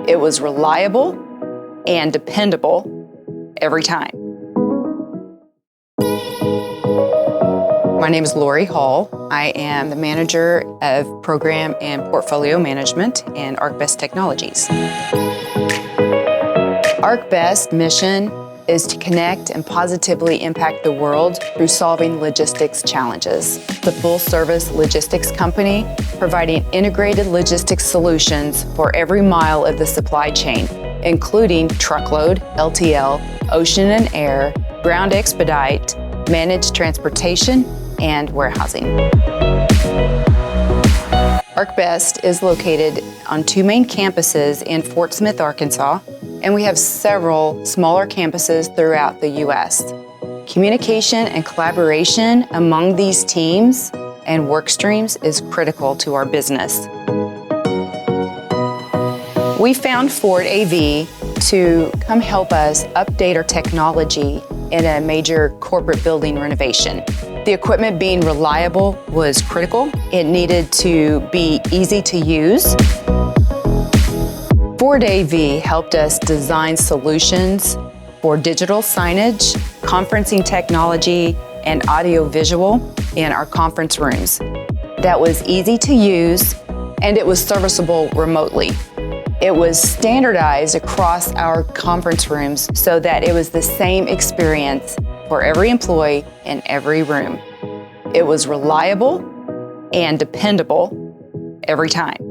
It was reliable and dependable every time. My name is Lori Hall. I am the manager of program and portfolio management in ArcBest Technologies. ArcBest mission is to connect and positively impact the world through solving logistics challenges. The full-service logistics company providing integrated logistics solutions for every mile of the supply chain, including truckload, LTL, ocean and air, ground expedite, managed transportation, and warehousing. ArcBest is located on 2 main campuses in Fort Smith, Arkansas, and we have several smaller campuses throughout the U.S. Communication and collaboration among these teams and work streams is critical to our business. We found Ford AV to come help us update our technology in a major corporate building renovation. The equipment being reliable was critical. It needed to be easy to use. Ford AV helped us design solutions for digital signage, conferencing technology, and audio-visual in our conference rooms. That was easy to use, and it was serviceable remotely. It was standardized across our conference rooms so that it was the same experience for every employee in every room. It was reliable and dependable every time.